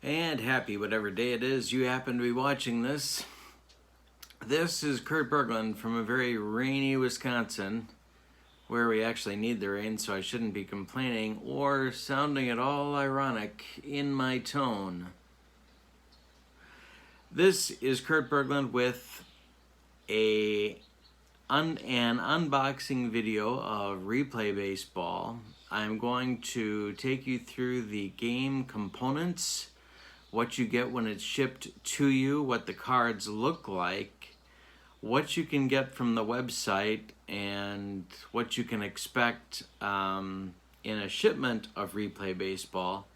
And happy whatever day it is you happen to be watching this. This is Kurt Berglund from a very rainy Wisconsin, where we actually need the rain, so I shouldn't be complaining or sounding at all ironic in my tone. This is Kurt Berglund with an unboxing video of Replay Baseball. I'm going to take you through the game components, what you get when it's shipped to you, what the cards look like, what you can get from the website, and what you can expect in a shipment of Replay Baseball.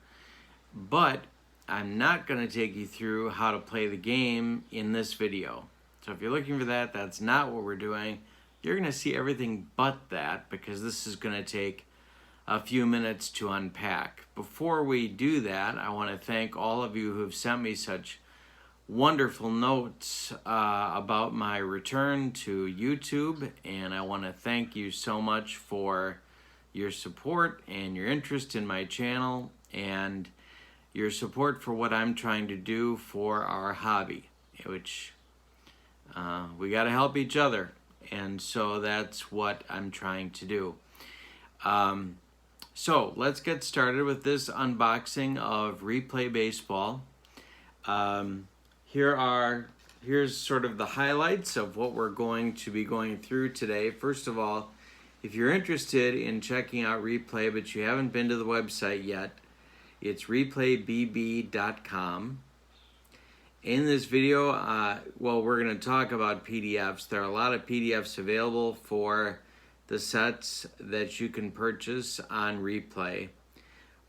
But I'm not going to take you through how to play the game in this video. So if you're looking for that, that's not what we're doing. You're going to see everything but that, because this is going to take a few minutes to unpack. Before we do that, I want to thank all of you who have sent me such wonderful notes about my return to YouTube, and I want to thank you so much for your support and your interest in my channel and your support for what I'm trying to do for our hobby, which we got to help each other, and so that's what I'm trying to do. So let's get started with this unboxing of Replay Baseball. Here's sort of the highlights of what we're going to be going through today. First of all, if you're interested in checking out Replay but you haven't been to the website yet, it's replaybb.com. In this video, we're going to talk about PDFs. There are a lot of PDFs available for the sets that you can purchase on Replay.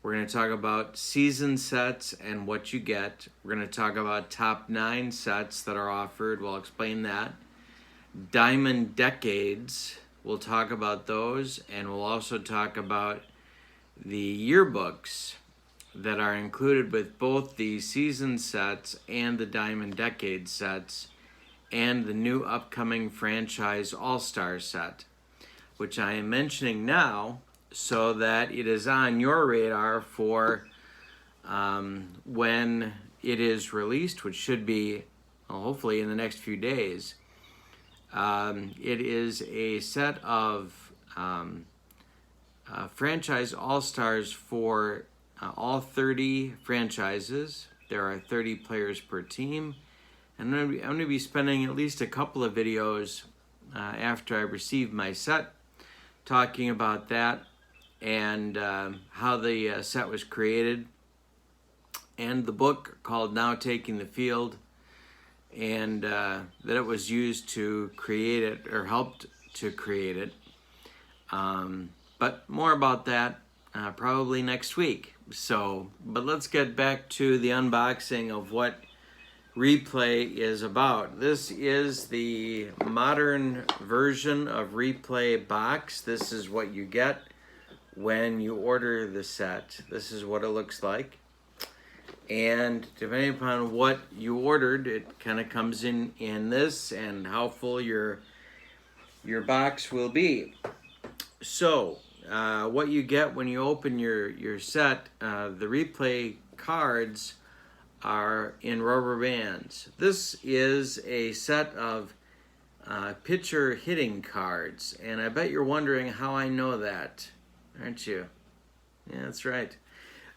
We're going to talk about season sets and what you get. We're going to talk about top 9 sets that are offered. We'll explain that. Diamond Decades, we'll talk about those, and we'll also talk about the yearbooks that are included with both the season sets and the Diamond Decade sets, and the new upcoming franchise All-Star set, which I am mentioning now so that it is on your radar for when it is released, which should be hopefully in the next few days. It is a set of franchise All-Stars for all 30 franchises. There are 30 players per team, and I'm going to be spending at least a couple of videos after I receive my set talking about that and how the set was created, and the book called Now Taking the Field, and that it was used to create it, or helped to create it. But more about that probably next week. But let's get back to the unboxing of what Replay is about. This is the modern version of Replay box. This is what you get when you order the set. This is what it looks like. And depending upon what you ordered, it kind of comes in this, and how full your box will be. So what you get when you open your set, the Replay cards are in rubber bands. This is a set of pitcher hitting cards, and I bet you're wondering how I know that, aren't you? Yeah, that's right.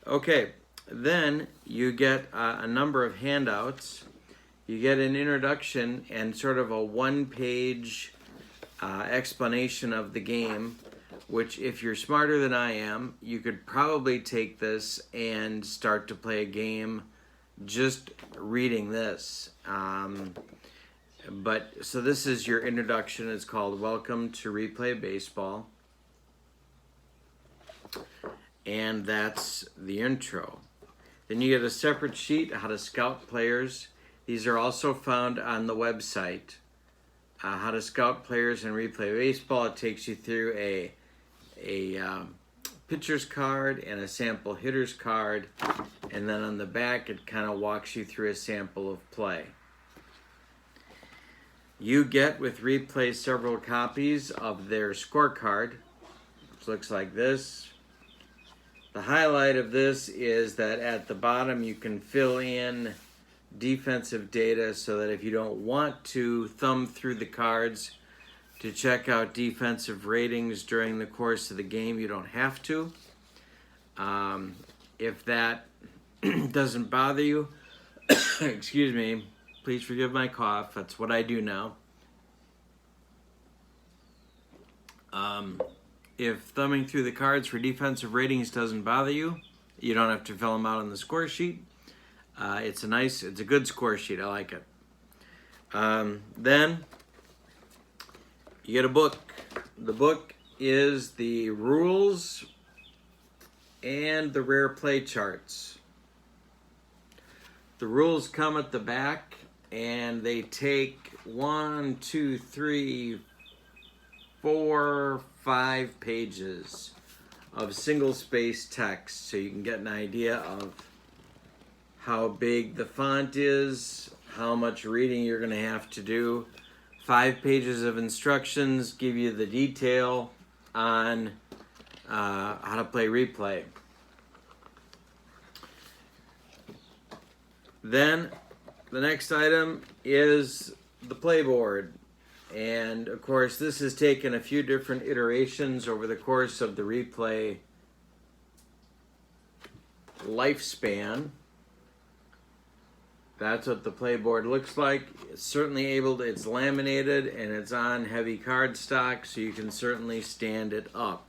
Okay, then you get a number of handouts. You get an introduction and sort of a one-page explanation of the game, which, if you're smarter than I am, you could probably take this and start to play a game just reading this. So this is your introduction. It's called Welcome to Replay Baseball. And that's the intro. Then you get a separate sheet, how to scout players. These are also found on the website. How to scout players in Replay Baseball. It takes you through a pitcher's card and a sample hitter's card, and then on the back it kind of walks you through a sample of play. You get with Replay several copies of their scorecard, which looks like this. The highlight of this is that at the bottom you can fill in defensive data so that if you don't want to thumb through the cards to check out defensive ratings during the course of the game, you don't have to. If that doesn't bother you, excuse me, please forgive my cough. That's what I do now. If thumbing through the cards for defensive ratings doesn't bother you, you don't have to fill them out on the score sheet. It's a good score sheet. I like it. Then you get a book. The book is the rules and the rare play charts. The rules come at the back, and they take 1, 2, 3, 4, 5 pages of single-space text, so you can get an idea of how big the font is, how much reading you're going to have to do. 5 pages of instructions give you the detail on how to play replay. Then the next item is the playboard. And of course, this has taken a few different iterations over the course of the replay lifespan. That's what the playboard looks like. It's certainly it's laminated and it's on heavy cardstock, so you can certainly stand it up.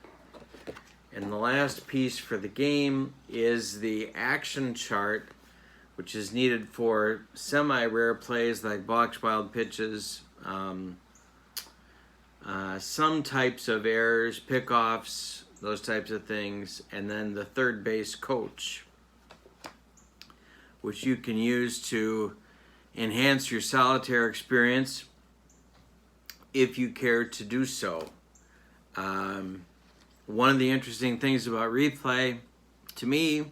And the last piece for the game is the action chart, which is needed for semi-rare plays like box wild pitches, some types of errors, pickoffs, those types of things, and then the third base coach, which you can use to enhance your solitaire experience if you care to do so. One of the interesting things about replay, to me,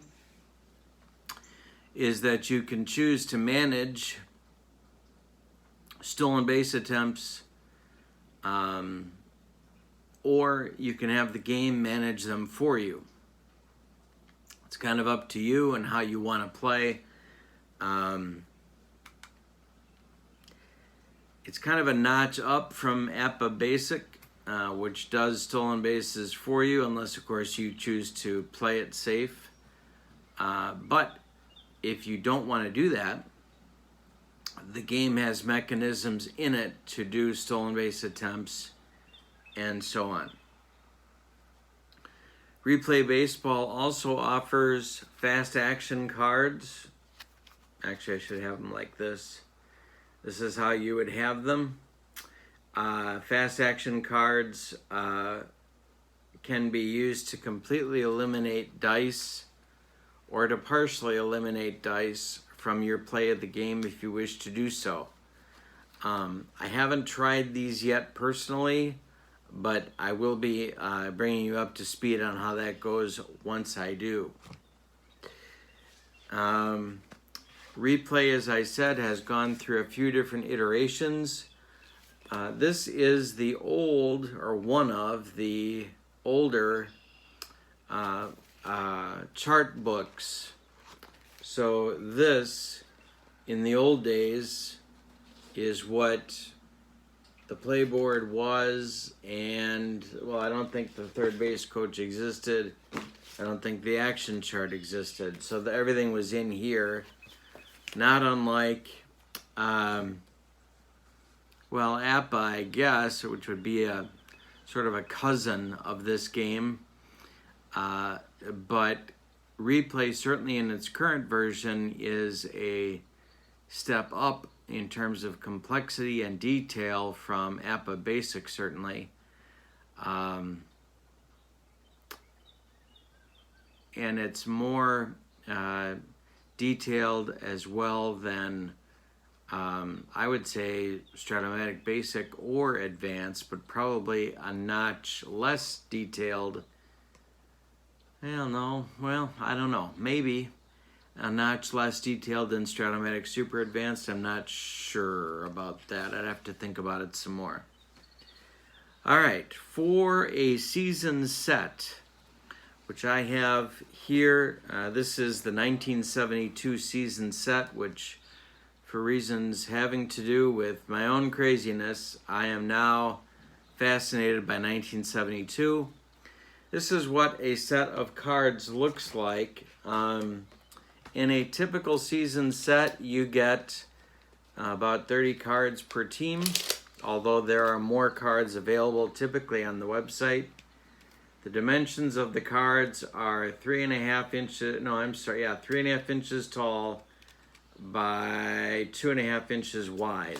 is that you can choose to manage stolen base attempts, or you can have the game manage them for you. It's kind of up to you and how you want to play. It's kind of a notch up from APA Basic, which does stolen bases for you, unless of course you choose to play it safe. But if you don't want to do that, the game has mechanisms in it to do stolen base attempts and so on. Replay Baseball also offers fast action cards. Actually, I should have them like this. This is how you would have them. Fast action cards can be used to completely eliminate dice or to partially eliminate dice from your play of the game if you wish to do so. I haven't tried these yet personally, but I will be bringing you up to speed on how that goes once I do. Replay, as I said, has gone through a few different iterations. This is the old, or one of the older chart books. So this, in the old days, is what the playboard was, and, well, I don't think the third base coach existed. I don't think the action chart existed. So everything was in here. Not unlike, APA, I guess, which would be a sort of a cousin of this game. But Replay, certainly in its current version, is a step up in terms of complexity and detail from APA Basic, certainly. And it's more detailed as well than, I would say, Stratomatic Basic or Advanced, but probably a notch less detailed. Well, no. Well, I don't know. Maybe a notch less detailed than Stratomatic Super Advanced. I'm not sure about that. I'd have to think about it some more. All right. For a season set, which I have here. This is the 1972 season set, which, for reasons having to do with my own craziness, I am now fascinated by 1972. This is what a set of cards looks like. In a typical season set, you get about 30 cards per team, although there are more cards available typically on the website. The dimensions of the cards are 3.5 inches tall by 2.5 inches wide.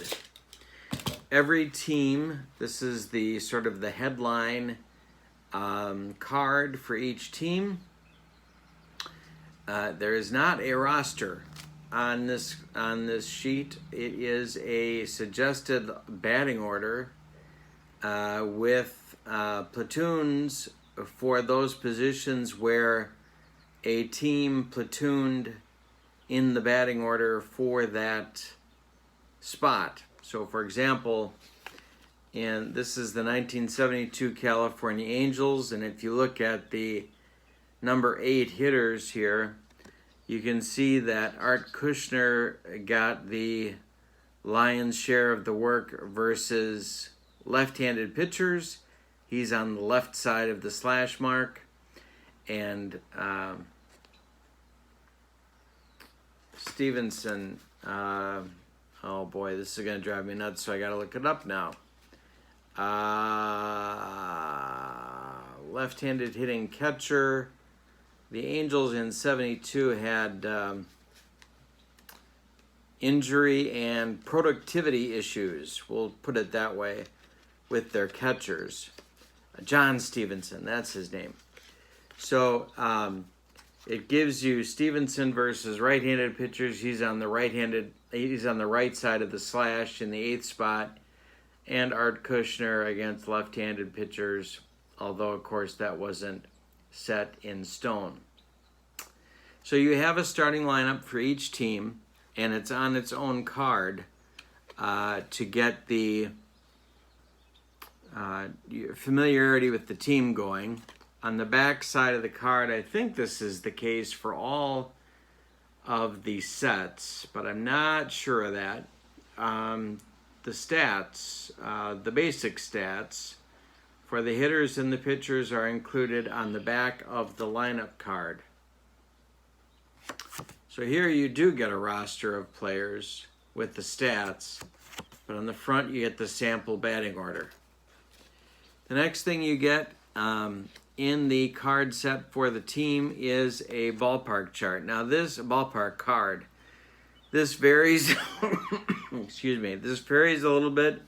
Every team, this is the sort of the headline card for each team. There is not a roster on this sheet. It is a suggested batting order with platoons for those positions where a team platooned in the batting order for that spot. So, for example, and this is the 1972 California Angels, and if you look at the number 8 hitters here, you can see that Art Kushner got the lion's share of the work versus left-handed pitchers. He's on the left side of the slash mark. And Stevenson, oh boy, this is going to drive me nuts, so I got to look it up now. Left-handed hitting catcher. The Angels in 72 had injury and productivity issues, we'll put it that way, with their catchers. John Stevenson, that's his name. So it gives you Stevenson versus right-handed pitchers. He's on the right side of the slash in the 8th spot, and Art Kushner against left-handed pitchers, although of course that wasn't set in stone. So you have a starting lineup for each team, and it's on its own card to get the familiarity with the team going. On the back side of the card, I think this is the case for all of the sets, but I'm not sure of that. The stats, the basic stats for the hitters and the pitchers are included on the back of the lineup card. So here you do get a roster of players with the stats, but on the front you get the sample batting order. The next thing you get in the card set for the team is a ballpark chart. Now this ballpark card, this varies, excuse me, this varies a little bit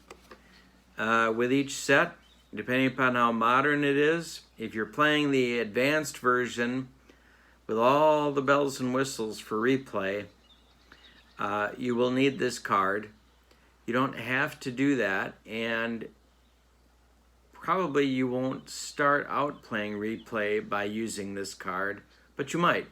with each set, depending upon how modern it is. If you're playing the advanced version with all the bells and whistles for replay, you will need this card. You don't have to do that, and probably you won't start out playing replay by using this card, but you might.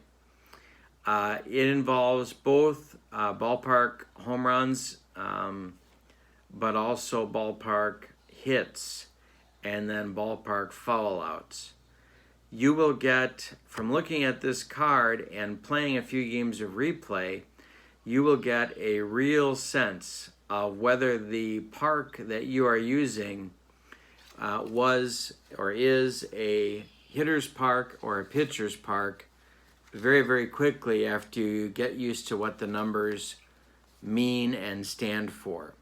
It involves both ballpark home runs, but also ballpark hits, and then ballpark foul outs. You will get, from looking at this card and playing a few games of replay, you will get a real sense of whether the park that you are using was or is a hitter's park or a pitcher's park very, very quickly after you get used to what the numbers mean and stand for.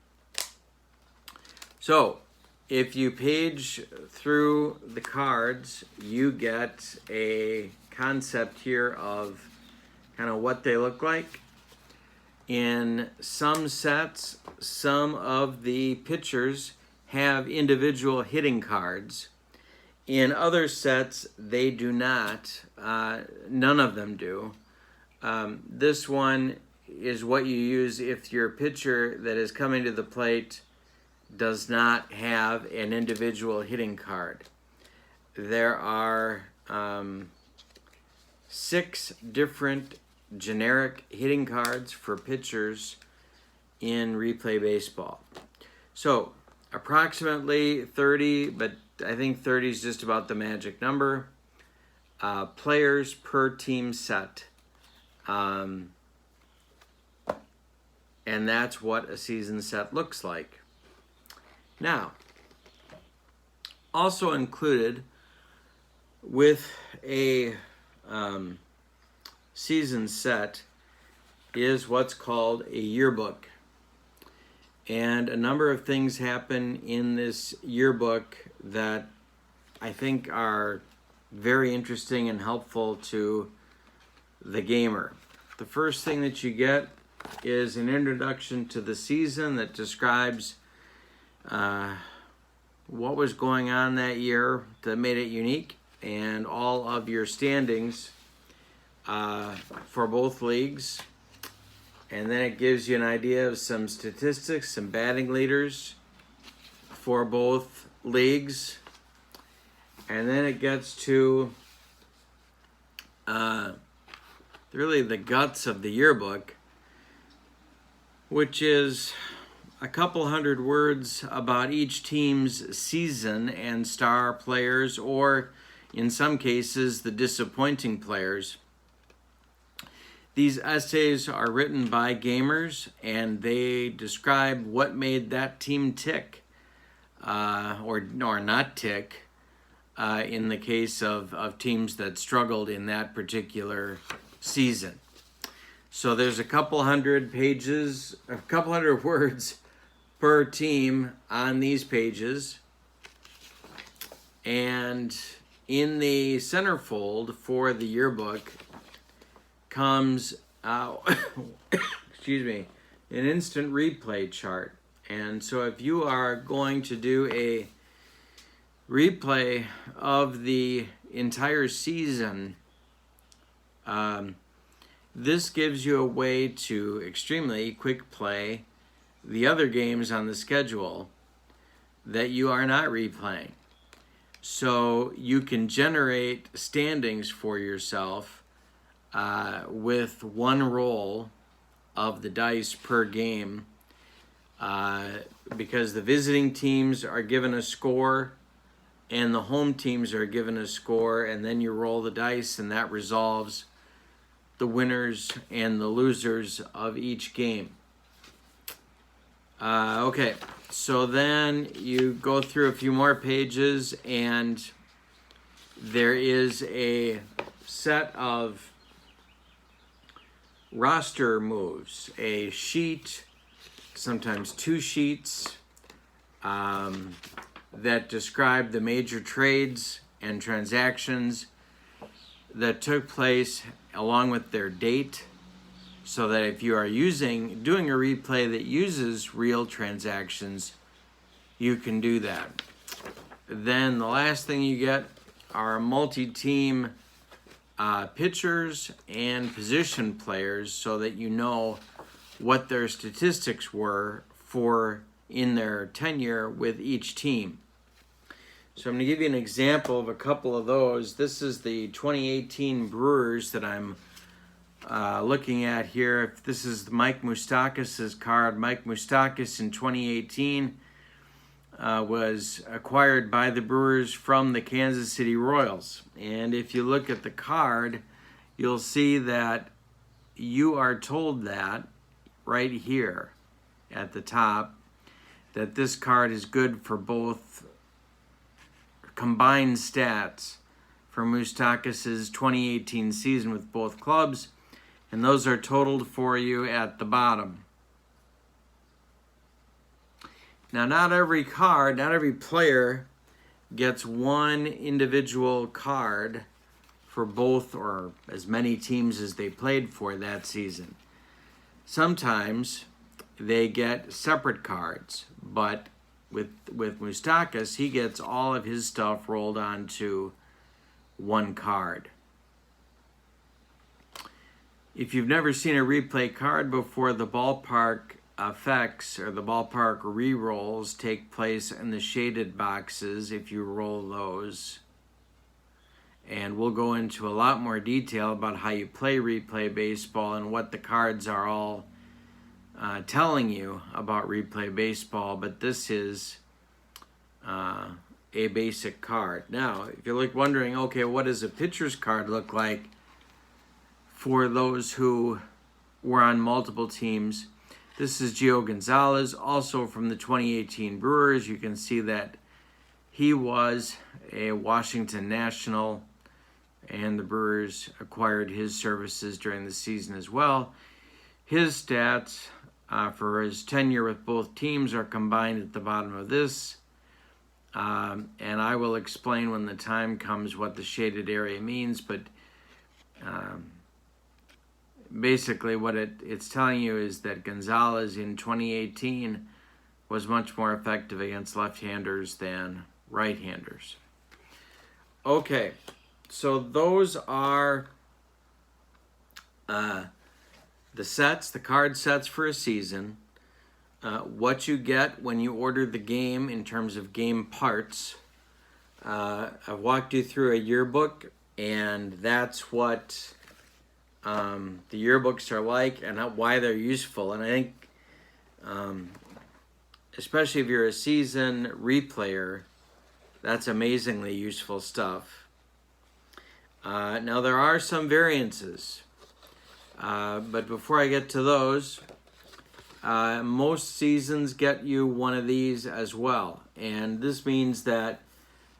So, if you page through the cards, you get a concept here of kind of what they look like. In some sets, some of the pitchers have individual hitting cards. In other sets, they do not. None of them do. This one is what you use if your pitcher that is coming to the plate does not have an individual hitting card. There are 6 different generic hitting cards for pitchers in replay baseball. So approximately 30, but I think 30 is just about the magic number. players per team set. And that's what a season set looks like. Now, also included with a season set is what's called a yearbook. And a number of things happen in this yearbook that I think are very interesting and helpful to the gamer. The first thing that you get is an introduction to the season that describes what was going on that year that made it unique, and all of your standings for both leagues. And then it gives you an idea of some statistics, some batting leaders for both leagues. And then it gets to really the guts of the yearbook, which is a couple hundred words about each team's season and star players, or in some cases, the disappointing players. These essays are written by gamers, and they describe what made that team tick, or not tick, in the case of teams that struggled in that particular season. So there's a couple hundred pages, a couple hundred words per team on these pages. And in the centerfold for the yearbook comes excuse me, an instant replay chart. And so if you are going to do a replay of the entire season, this gives you a way to extremely quick play the other games on the schedule that you are not replaying. So you can generate standings for yourself with one roll of the dice per game, because the visiting teams are given a score and the home teams are given a score, and then you roll the dice, and that resolves the winners and the losers of each game. Okay, so then you go through a few more pages, and there is a set of roster moves, a sheet, sometimes two sheets, that describe the major trades and transactions that took place along with their date, so that if you are doing a replay that uses real transactions, you can do that. Then the last thing you get are multi-team pitchers and position players, so that you know what their statistics were for in their tenure with each team. So I'm going to give you an example of a couple of those. This is the 2018 Brewers that I'm looking at here. This is Mike Moustakas' card. Mike Moustakas in 2018 was acquired by the Brewers from the Kansas City Royals. And if you look at the card, you'll see that you are told that right here at the top, that this card is good for both combined stats for Moustakas' 2018 season with both clubs, and those are totaled for you at the bottom. Now, not every player gets one individual card for both or as many teams as they played for that season. Sometimes they get separate cards, but with Moustakas, he gets all of his stuff rolled onto one card. If you've never seen a replay card before, the ballpark effects or the ballpark re-rolls take place in the shaded boxes if you roll those. And we'll go into a lot more detail about how you play replay baseball and what the cards are all telling you about replay baseball. But this is a basic card. Now, if you're wondering, okay, what does a pitcher's card look like for those who were on multiple teams? This is Gio Gonzalez, also from the 2018 Brewers. You can see that he was a Washington National, and the Brewers acquired his services during the season as well. His stats for his tenure with both teams are combined at the bottom of this. And I will explain when the time comes what the shaded area means, but basically what it's telling you is that Gonzalez in 2018 was much more effective against left-handers than right-handers. Okay, so those are the sets, the card sets for a season. What you get when you order the game in terms of game parts. I've walked you through a yearbook, and that's what the yearbooks are like and why they're useful. And I think, especially if you're a season replayer, that's amazingly useful stuff. Now, there are some variances, but before I get to those, most seasons get you one of these as well. And this means that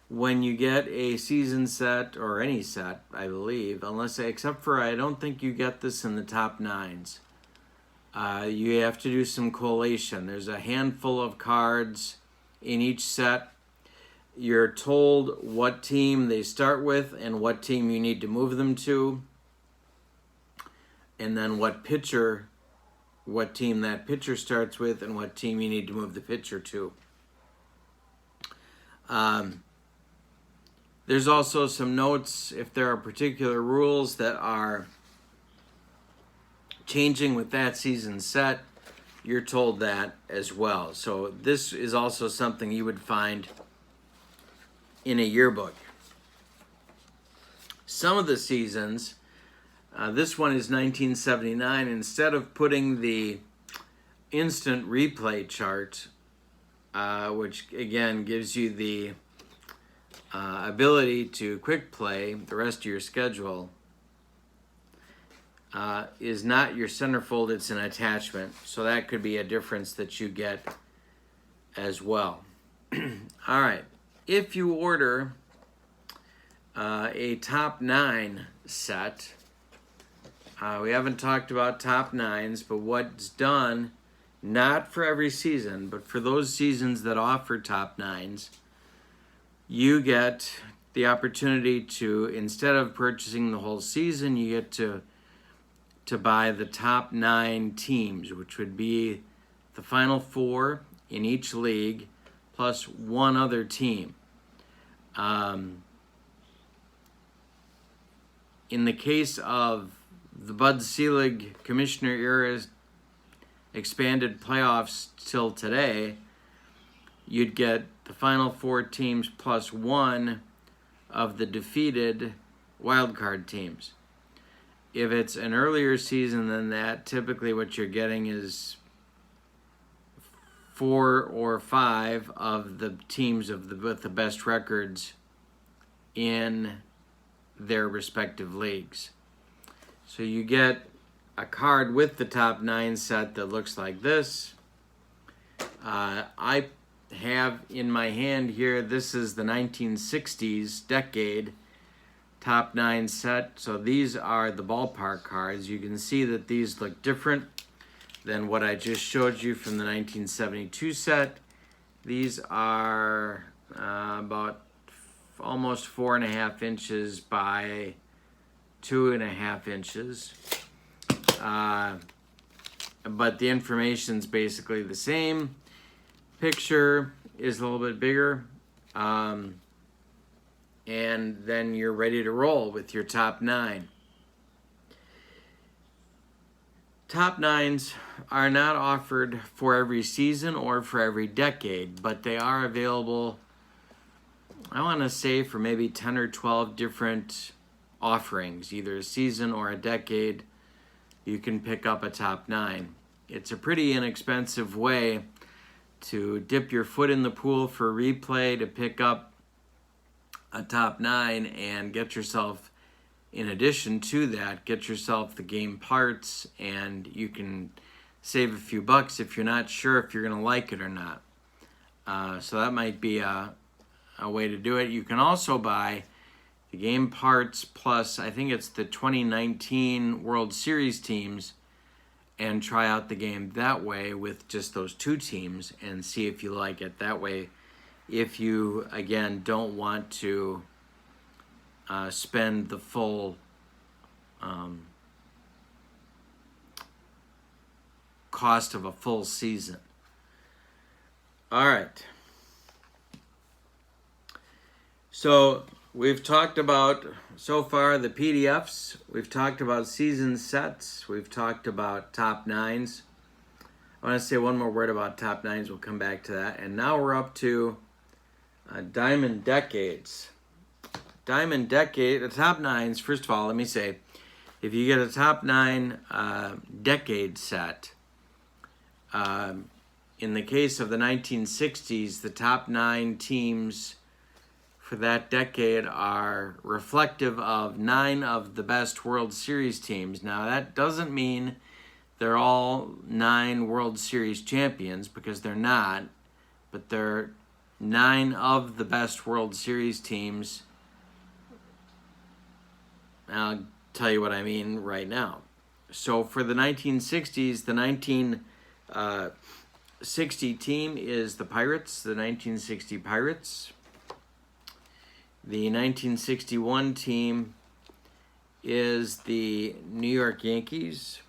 when you get a season set, or any set, I believe, except for I don't think you get this in the top nines. You have to do some collation. There's a handful of cards in each set. You're told what team they start with and what team you need to move them to, and then what team that pitcher starts with and what team you need to move the pitcher to. There's also some notes if there are particular rules that are changing with that season set. You're told that as well. So this is also something you would find in a yearbook. Some of the seasons, this one is 1979. Instead of putting the instant replay chart, which again gives you the ability to quick play the rest of your schedule, is not your centerfold, it's an attachment. So that could be a difference that you get as well. All right, if you order a top 9 set, we haven't talked about top 9s, but what's done, not for every season, but for those seasons that offer top 9s, you get the opportunity to, instead of purchasing the whole season, you get to buy the top 9 teams, which would be the final 4 in each league, plus one other team. In the case of the Bud Selig Commissioner era expanded playoffs till today, you'd get the final 4 teams plus one of the defeated wildcard teams. If it's an earlier season than that, typically what you're getting is 4 or 5 of the teams with the best records in their respective leagues. So you get a card with the top 9 set that looks like this. I have in my hand here, this is the 1960s decade top 9 set. So these are the Ballpark cards. You can see that these look different than what I just showed you from the 1972 set. These are about almost 4.5 inches by 2.5 inches. But the information's basically the same. Picture is a little bit bigger. And then you're ready to roll with your top 9. Top 9s are not offered for every season or for every decade, but they are available, I want to say, for maybe 10 or 12 different offerings, either a season or a decade. You can pick up a top 9. It's a pretty inexpensive way to dip your foot in the pool for replay, to pick up a top 9 and get yourself, in addition to that, get yourself the game parts, and you can save a few bucks if you're not sure if you're going to like it or not. So that might be a way to do it. You can also buy the game parts plus, I think it's the 2019 World Series teams, and try out the game that way with just those 2 teams and see if you like it that way. If you, again, don't want to spend the full cost of a full season. All right. So we've talked about, so far, the PDFs. We've talked about season sets. We've talked about top 9s. I want to say one more word about top 9s. We'll come back to that. And now we're up to Diamond Decades. Diamond Decade, the top 9s, first of all, let me say, if you get a top 9 decade set, in the case of the 1960s, the top 9 teams for that decade are reflective of 9 of the best World Series teams. Now, that doesn't mean they're all 9 World Series champions, because they're not, but they're 9 of the best World Series teams. I'll tell you what I mean right now. So for the 1960s, the 1960 team is the Pirates, the 1960 Pirates. The 1961 team is the New York Yankees.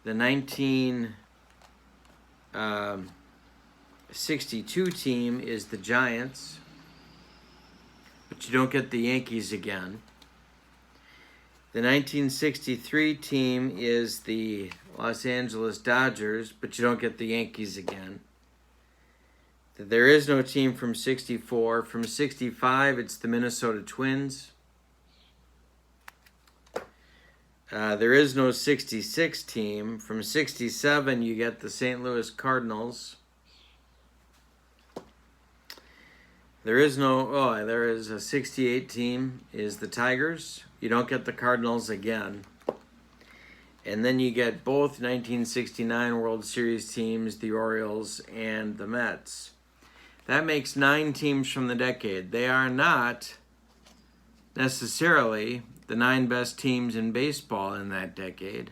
The 1962 team is the Giants, but you don't get the Yankees again. The 1963 team is the Los Angeles Dodgers, but you don't get the Yankees again. There is no team from 64. From 65, it's the Minnesota Twins. There is no 66 team. From 67, you get the St. Louis Cardinals. There is a 68 team, is the Tigers. You don't get the Cardinals again. And then you get both 1969 World Series teams, the Orioles and the Mets. That makes 9 teams from the decade. They are not necessarily the 9 best teams in baseball in that decade,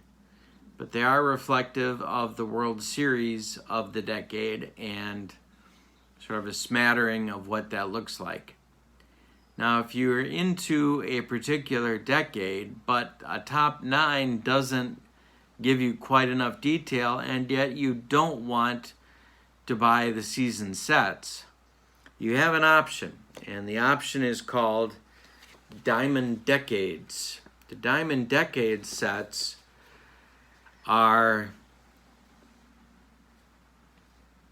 but they are reflective of the World Series of the decade and sort of a smattering of what that looks like. Now, if you're into a particular decade, but a top 9 doesn't give you quite enough detail, and yet you don't want to buy the season sets, you have an option, and the option is called Diamond Decades. The Diamond Decade sets are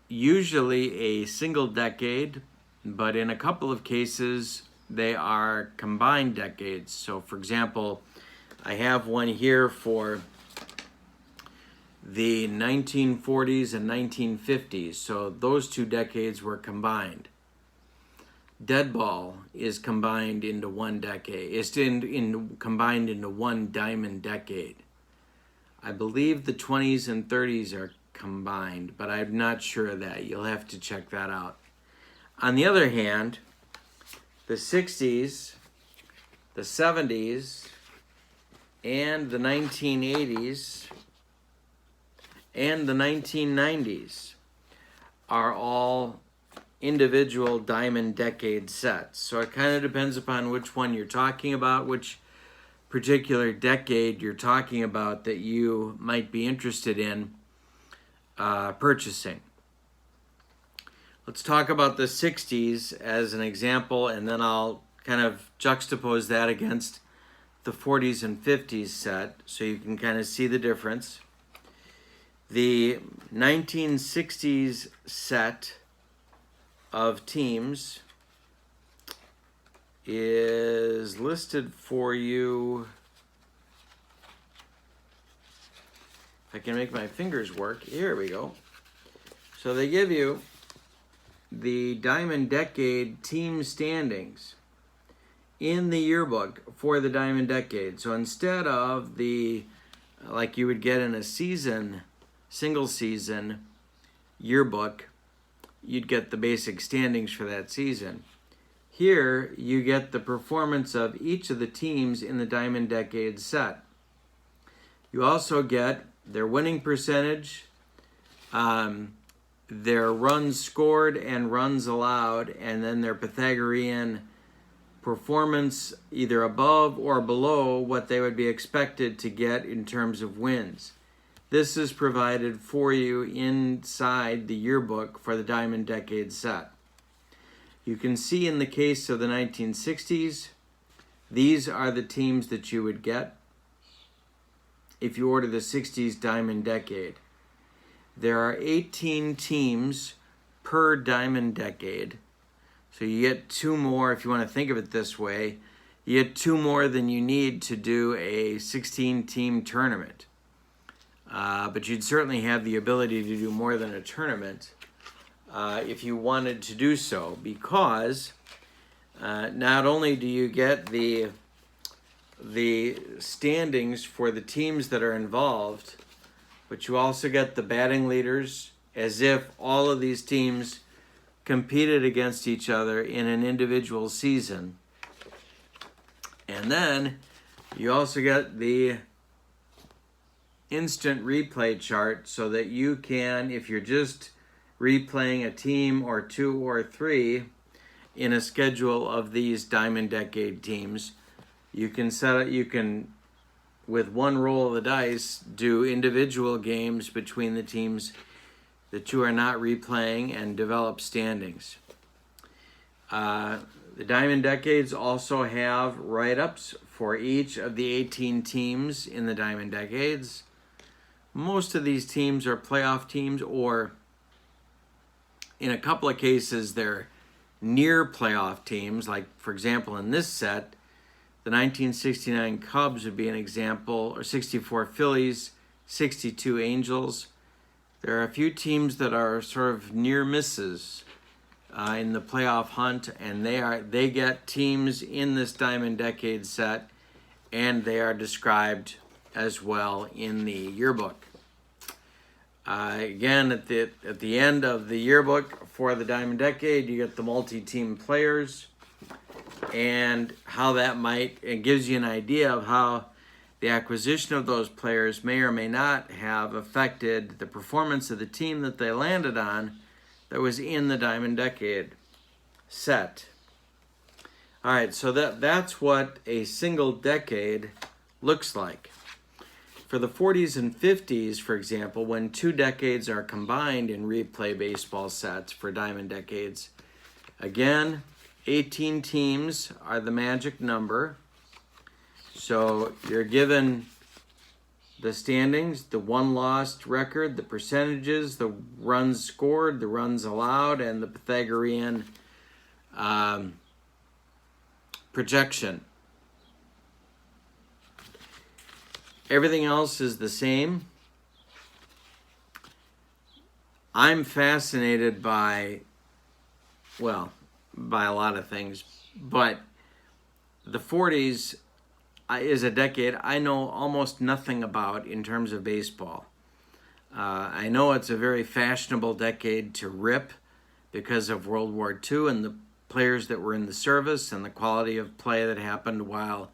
usually a single decade, but in a couple of cases, they are combined decades. So, for example, I have one here for the 1940s and 1950s. So those 2 decades were combined. Deadball is combined into one decade. It's combined into one diamond decade. I believe the 20s and 30s are combined, but I'm not sure of that. You'll have to check that out. On the other hand, the 60s, the 70s, and the 1980s, and the 1990s are all individual diamond decade sets. So it kind of depends upon which one you're talking about, which particular decade you're talking about that you might be interested in purchasing. Let's talk about the 60s as an example, and then I'll kind of juxtapose that against the 40s and 50s set so you can kind of see the difference. The 1960s set of teams is listed for you. If I can make my fingers work, here we go. So they give you the Diamond Decade team standings in the yearbook for the Diamond Decade. So instead of the, like you would get in a single season yearbook, you'd get the basic standings for that season. Here, you get the performance of each of the teams in the Diamond Decade set. You also get their winning percentage, their runs scored and runs allowed, and then their Pythagorean performance either above or below what they would be expected to get in terms of wins. This is provided for you inside the yearbook for the Diamond Decade set. You can see in the case of the 1960s, these are the teams that you would get if you order the 60s Diamond Decade. There are 18 teams per Diamond Decade. So you get 2 more, if you want to think of it this way, you get 2 more than you need to do a 16-team tournament. But you'd certainly have the ability to do more than a tournament if you wanted to do so, because not only do you get the standings for the teams that are involved, but you also get the batting leaders, as if all of these teams competed against each other in an individual season. And then you also get the instant replay chart so that you can, if you're just replaying a team or 2 or 3 in a schedule of these Diamond Decade teams, you can with one roll of the dice do individual games between the teams that you are not replaying and develop standings. The Diamond Decades also have write-ups for each of the 18 teams in the Diamond Decades. Most of these teams are playoff teams, or in a couple of cases they're near playoff teams. Like, for example, in this set, the 1969 Cubs would be an example, or 64 Phillies, 62 Angels. There are a few teams that are sort of near misses in the playoff hunt, and they get teams in this Diamond Decade set, and they are described as well in the yearbook. Again, at the end of the yearbook for the Diamond Decade, you get the multi-team players, and how that it gives you an idea of how the acquisition of those players may or may not have affected the performance of the team that they landed on that was in the Diamond Decade set. All right, so that's what a single decade looks like. For the 40s and 50s, for example, when 2 decades are combined in replay baseball sets for Diamond Decades, again, 18 teams are the magic number. So you're given the standings, the won-lost record, the percentages, the runs scored, the runs allowed, and the Pythagorean projection. Everything else is the same. I'm fascinated by a lot of things, but the 40s is a decade I know almost nothing about in terms of baseball. I know it's a very fashionable decade to rip because of World War II and the players that were in the service and the quality of play that happened while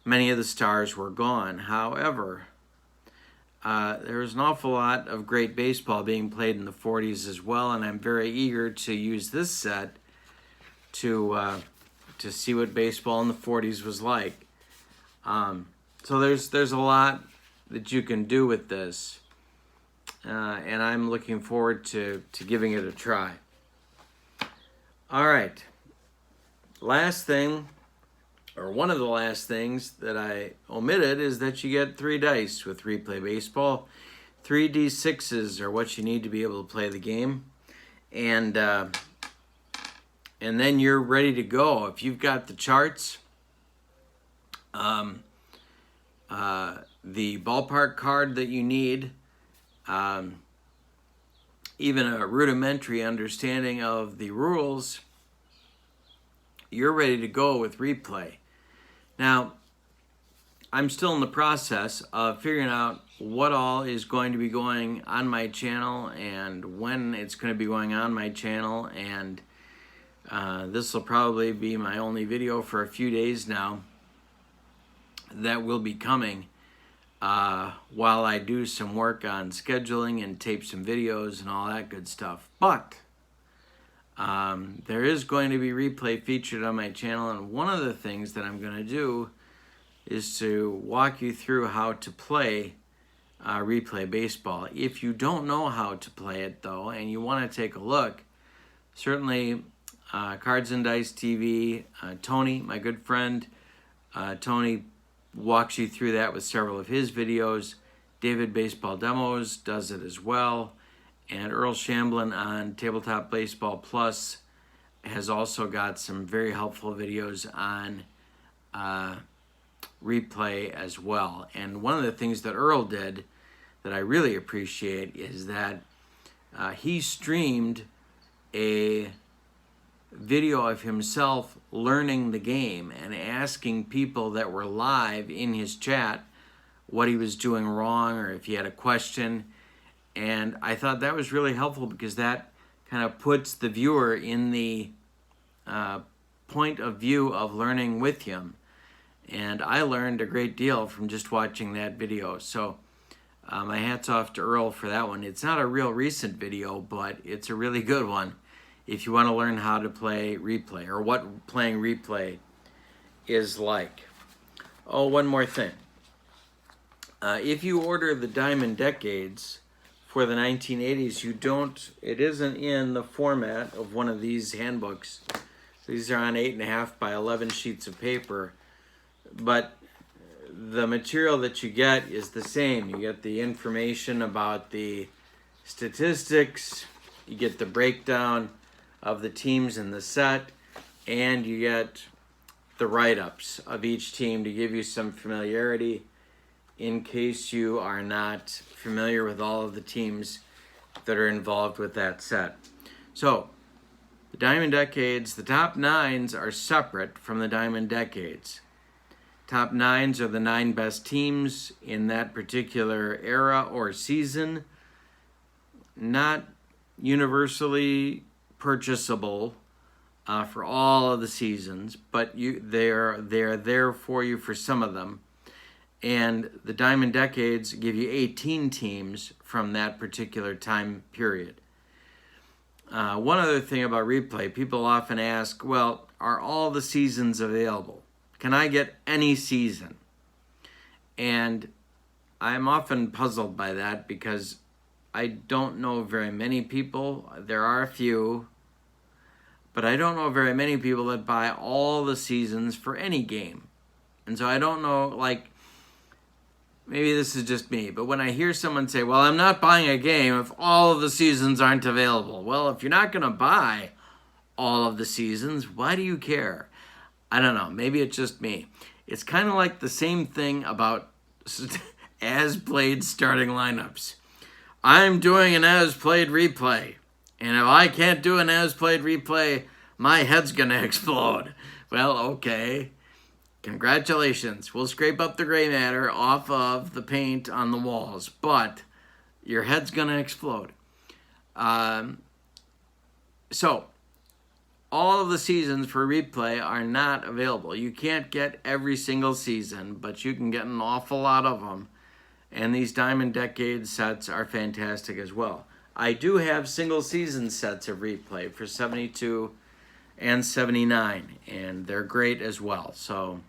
many of the stars were gone. However, there was an awful lot of great baseball being played in the 40s as well, and I'm very eager to use this set to see what baseball in the 40s was like. So there's a lot that you can do with this, and I'm looking forward to giving it a try. All right, last thing, or one of the last things that I omitted, is that you get 3 dice with Replay Baseball. 3 D6s are what you need to be able to play the game, and then you're ready to go. If you've got the charts, the ballpark card that you need, even a rudimentary understanding of the rules, you're ready to go with replay. Now, I'm still in the process of figuring out what all is going to be going on my channel and when it's going to be going on my channel, and this will probably be my only video for a few days now that will be coming while I do some work on scheduling and tape some videos and all that good stuff. But there is going to be replay featured on my channel, and one of the things that I'm going to do is to walk you through how to play replay baseball. If you don't know how to play it, though, and you want to take a look, certainly Cards and Dice TV, Tony, my good friend, Tony walks you through that with several of his videos. David Baseball Demos does it as well. And Earl Shamblin on Tabletop Baseball Plus has also got some very helpful videos on replay as well. And one of the things that Earl did that I really appreciate is that he streamed a video of himself learning the game and asking people that were live in his chat what he was doing wrong or if he had a question. And I thought that was really helpful because that kind of puts the viewer in the point of view of learning with him. And I learned a great deal from just watching that video. So my hat's off to Earl for that one. It's not a real recent video, but it's a really good one if you want to learn how to play replay or what playing replay is like. Oh, one more thing. If you order the Diamond Decades for the 1980s, it isn't in the format of one of these handbooks. These are on 8.5 by 11 sheets of paper, but the material that you get is the same. You get the information about the statistics, you get the breakdown of the teams in the set, and you get the write-ups of each team to give you some familiarity in case you are not familiar with all of the teams that are involved with that set. So, the Diamond Decades, the top nines are separate from the Diamond Decades. Top nines are the 9 best teams in that particular era or season. Not universally purchasable for all of the seasons, but they're there for you for some of them. And the Diamond Decades give you 18 teams from that particular time period. One other thing about replay, people often ask, well, are all the seasons available? Can I get any season? And I'm often puzzled by that because I don't know very many people. There are a few, but I don't know very many people that buy all the seasons for any game. And so I don't know, like, maybe this is just me, but when I hear someone say, well, I'm not buying a game if all of the seasons aren't available. Well, if you're not going to buy all of the seasons, why do you care? I don't know. Maybe it's just me. It's kind of like the same thing about as-played starting lineups. I'm doing an as-played replay, and if I can't do an as-played replay, my head's going to explode. Well, okay. Congratulations. We'll scrape up the gray matter off of the paint on the walls, but your head's going to explode. So, all of the seasons for replay are not available. You can't get every single season, but you can get an awful lot of them. And these Diamond Decade sets are fantastic as well. I do have single season sets of replay for 72 and 79, and they're great as well. So,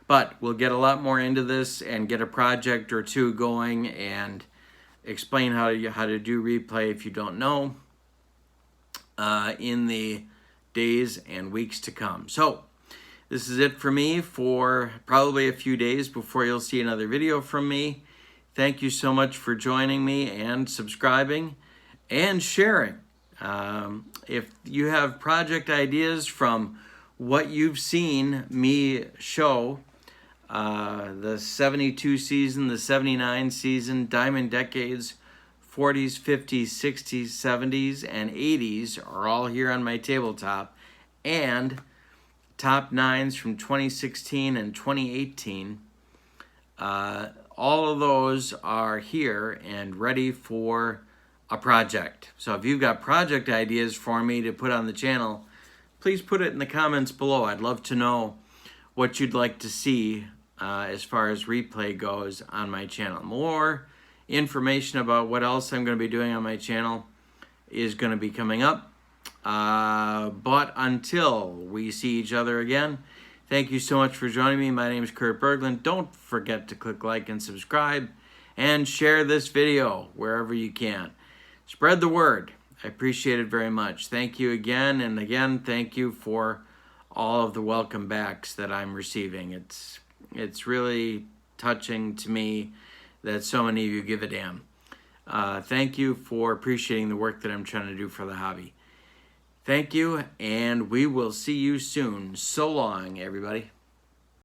but we'll get a lot more into this and get a project or two going and explain how to do replay if you don't know in the days and weeks to come. So this is it for me for probably a few days before you'll see another video from me. Thank you so much for joining me and subscribing and sharing. If you have project ideas from what you've seen me show, the 72 season, the 79 season, Diamond Decades 40s, 50s, 60s, 70s, and 80s are all here on my tabletop. And top 9s from 2016 and 2018. All of those are here and ready for a project. So if you've got project ideas for me to put on the channel, please put it in the comments below. I'd love to know what you'd like to see as far as replay goes on my channel. More information about what else I'm going to be doing on my channel is going to be coming up. But until we see each other again, thank you so much for joining me. My name is Kurt Berglund. Don't forget to click like and subscribe and share this video wherever you can. Spread the word. I appreciate it very much. Thank you again and again. Thank you for all of the welcome backs that I'm receiving. It's really touching to me that so many of you give a damn. Thank you for appreciating the work that I'm trying to do for the hobby. Thank you, and we will see you soon. So long, everybody.